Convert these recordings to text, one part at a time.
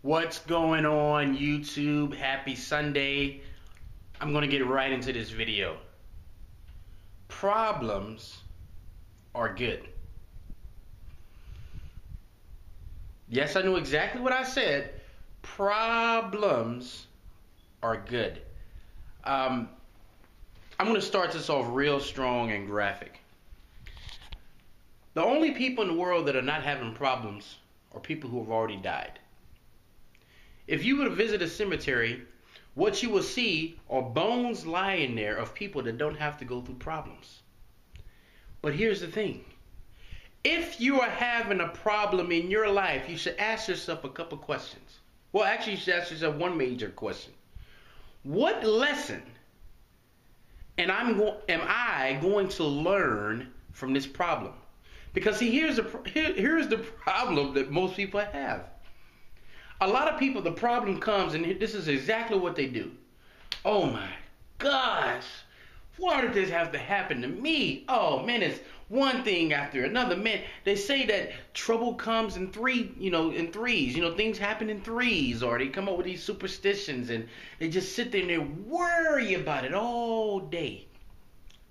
What's going on, YouTube? Happy Sunday. I'm going to get right into this video. Problems are good. Yes, I knew exactly what I said. Problems are good. I'm going to start this off real strong and graphic. The only people in the world that are not having problems are people who have already died. If you were to visit a cemetery, what you will see are bones lying there of people that don't have to go through problems. But here's the thing. If you are having a problem in your life, you should ask yourself a couple questions. Well, actually, you should ask yourself one major question. What lesson am I going to learn from this problem? Because see, here's the problem that most people have. A lot of people, the problem comes, and this is exactly what they do. Oh my gosh, why did this have to happen to me? Oh man, it's one thing after another. Man, they say that trouble comes in threes. Things happen in threes, or they come up with these superstitions, and they just sit there and they worry about it all day,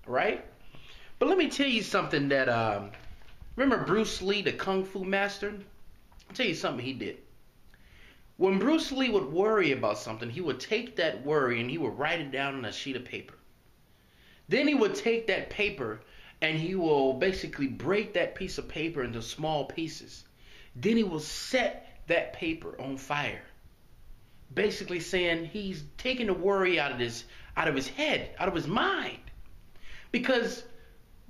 right? But let me tell you something that, remember Bruce Lee, the Kung Fu master? I'll tell you something he did. When Bruce Lee would worry about something, he would take that worry and he would write it down on a sheet of paper. Then he would take that paper and he will basically break that piece of paper into small pieces. Then he will set that paper on fire. Basically saying he's taking the worry out of his head, out of his mind. Because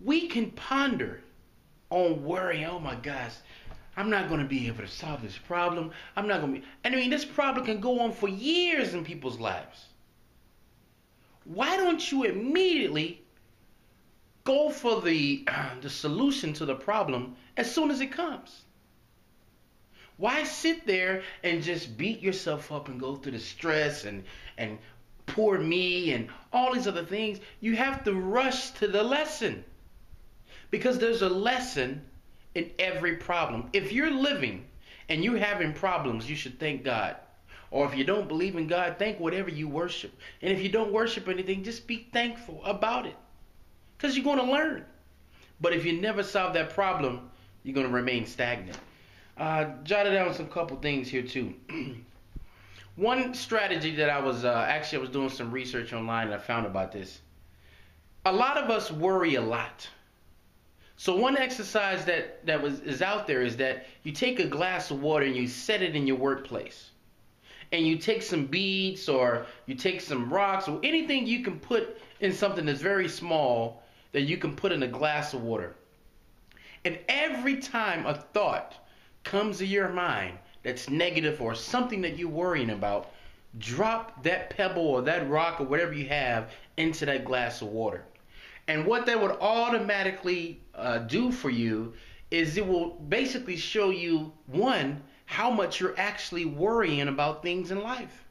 we can ponder on worry. Oh my gosh, I'm not going to be able to solve this problem. This problem can go on for years in people's lives. Why don't you immediately go for the solution to the problem as soon as it comes? Why sit there and just beat yourself up and go through the stress and poor me and all these other things? You have to rush to the lesson. Because there's a lesson in every problem. If you're living and you're having problems, you should thank God. Or if you don't believe in God, thank whatever you worship. And if you don't worship anything, just be thankful about it. Because you're going to learn. But if you never solve that problem, you're going to remain stagnant. Jotted down some couple things here too. One strategy that I was doing some research online and I found about this. A lot of us worry a lot. So one exercise that is out there is that you take a glass of water and you set it in your workplace. And you take some beads or you take some rocks or anything you can put in something that's very small that you can put in a glass of water. And every time a thought comes to your mind that's negative or something that you're worrying about, drop that pebble or that rock or whatever you have into that glass of water. And what that would automatically do for you is it will basically show you, one, how much you're actually worrying about things in life.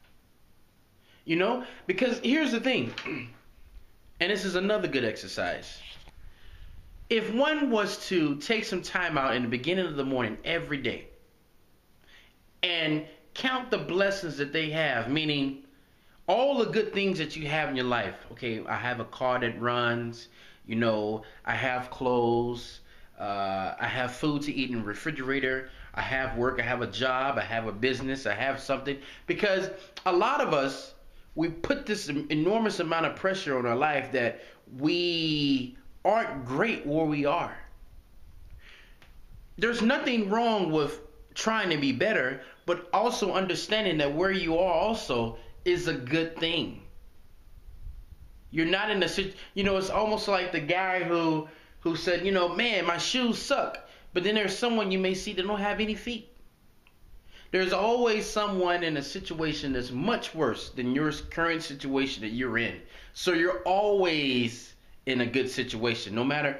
Because here's the thing, and this is another good exercise. If one was to take some time out in the beginning of the morning every day and count the blessings that they have, meaning all the good things that you have in your life. Okay, I have a car that runs, I have clothes, I have food to eat in the refrigerator, I have work, I have a job, I have a business, I have something. Because a lot of us, we put this enormous amount of pressure on our life that we aren't great where we are. There's nothing wrong with trying to be better, but also understanding that where you are also is a good thing. You're not in a it's almost like the guy who said, man, my shoes suck. But then there's someone you may see that don't have any feet. There's always someone in a situation that's much worse than your current situation that you're in. So you're always in a good situation, no matter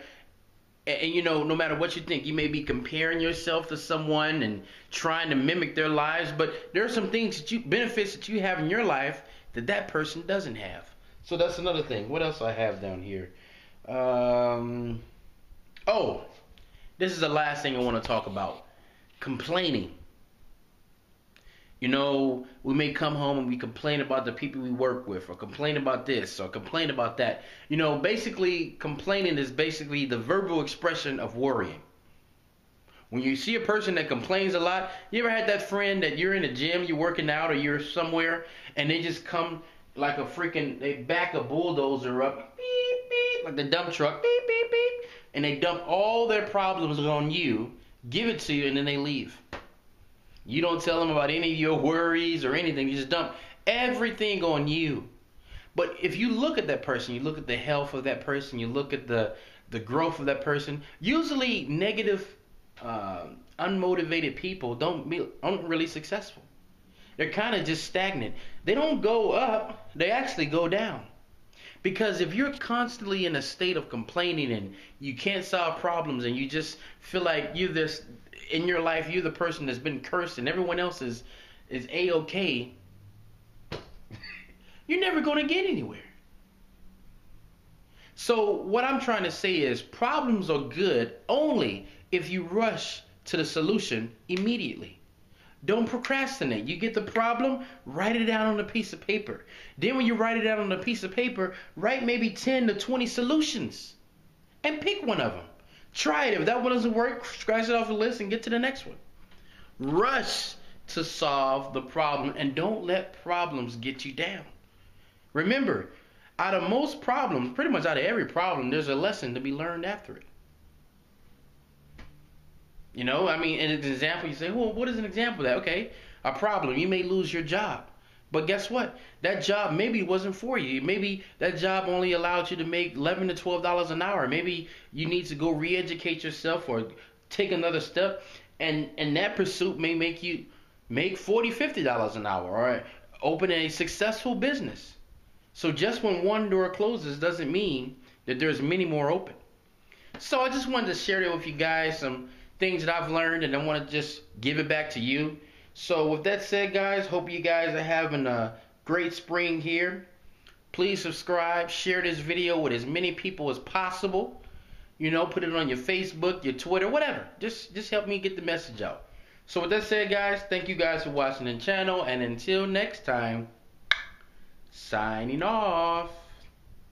what you think. You may be comparing yourself to someone and trying to mimic their lives, but there are some benefits that you have in your life that person doesn't have. So that's another thing. What else I have down here? This is the last thing I want to talk about. Complaining. You know, we may come home and we complain about the people we work with, or complain about this, or complain about that. You know, basically, complaining is basically the verbal expression of worrying. When you see a person that complains a lot, you ever had that friend that you're in a gym, you're working out, or you're somewhere, and they just come like a freaking, they back a bulldozer up, beep, beep, like the dump truck, beep, beep, beep, and they dump all their problems on you, give it to you, and then they leave. You don't tell them about any of your worries or anything. You just dump everything on you. But if you look at that person, you look at the health of that person, you look at the growth of that person, usually negative, unmotivated people aren't really successful. They're kind of just stagnant. They don't go up, they actually go down. Because if you're constantly in a state of complaining and you can't solve problems and you just feel like you're this, in your life, you're the person that's been cursed and everyone else is A-okay, you're never going to get anywhere. So what I'm trying to say is problems are good only if you rush to the solution immediately. Don't procrastinate. You get the problem, write it down on a piece of paper. Then when you write it down on a piece of paper, write maybe 10 to 20 solutions and pick one of them. Try it. If that one doesn't work, scratch it off the list and get to the next one. Rush to solve the problem and don't let problems get you down. Remember, out of most problems, pretty much out of every problem, there's a lesson to be learned after it. You know, I mean, in an example, you say, well, what is an example of that? Okay, a problem. You may lose your job. But guess what? That job maybe wasn't for you. Maybe that job only allowed you to make $11 to $12 an hour. Maybe you need to go re-educate yourself or take another step. And that pursuit may make you make $40, $50 an hour or open a successful business. So just when one door closes doesn't mean that there's many more open. So I just wanted to share that with you guys, some things that I've learned, and I want to just give it back to you. So with that said, guys, hope you guys are having a great spring here. Please subscribe, share this video with as many people as possible. You know, put it on your Facebook, your Twitter, whatever. Just help me get the message out. So with that said, guys, thank you guys for watching the channel, and until next time, signing off.